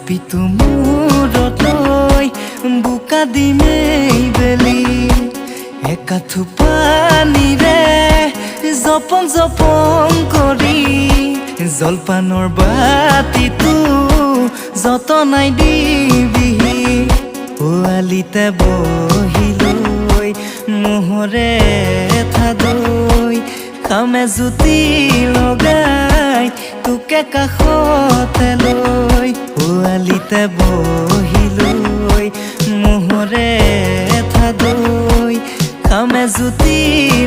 চাপিটো মূৰত লৈ বোকা দিমেই বেলি একাঠু পানীৰে জপং জপং কৰি জলপানৰ বাতিটো যতনাই দিবিহি পোৱালিতে বহি লৈ মোহৰে থাদৈ খামে জুতি লগাই তোকে কাষতে লৈ পোৱালিতে বহি লৈ মোহৰে থাদৈ খামে জুতি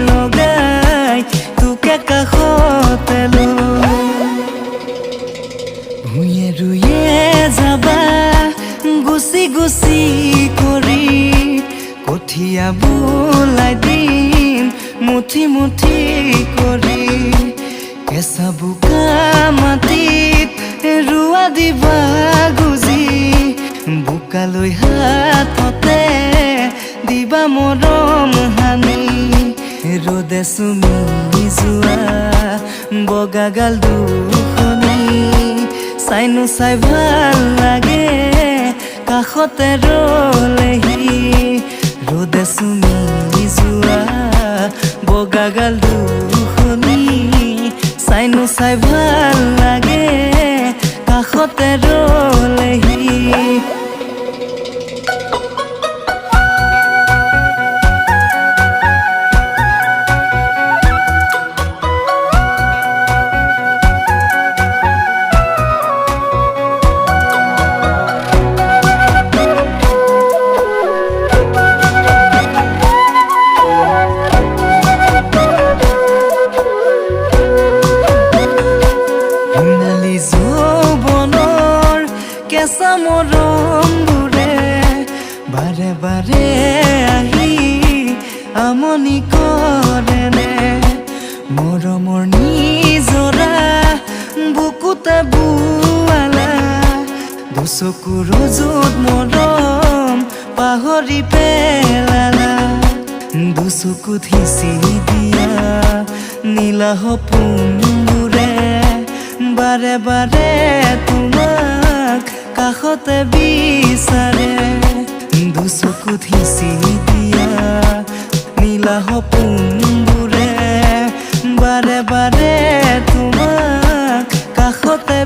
লগাই তোকে কাষতে লৈ ভূঞে ৰুয়ে যাবা গুচি গুচি কৰি কঠীয়া বোলাই দিম মুঠি মুঠি কৰি কেঁচা বোকা মাটিত ৰুৱা দিবা গুজি বোকালৈ হাততে দিবা মৰম হানি ৰ'দে চুমি যোৱা বগাগাল দুখনি চাইনো চাই ভাল লাগে কাষতে ৰলেহি ৰ'দে চুমি যোৱা বগাগাল দুখনি চাইনো চাই ভাল লাগে কাষতে ৰলেহি কেঁচা মৰমবোৰে বাৰে বাৰে আহি আমনি কৰেনে মৰমৰ নিজৰা বুকুতে বোৱালা দুচকুৰ য'ত মৰম পাহৰি পেলালা দুচকুত সিঁচি দিয়া নীলা সপোনবোৰে বাৰে বাৰে তোমাক কাষতে বিচাৰে দুচকুত সিঁচি দিয়া নীলা সপোনবোৰে বাৰে বাৰে তোমাক কাষতে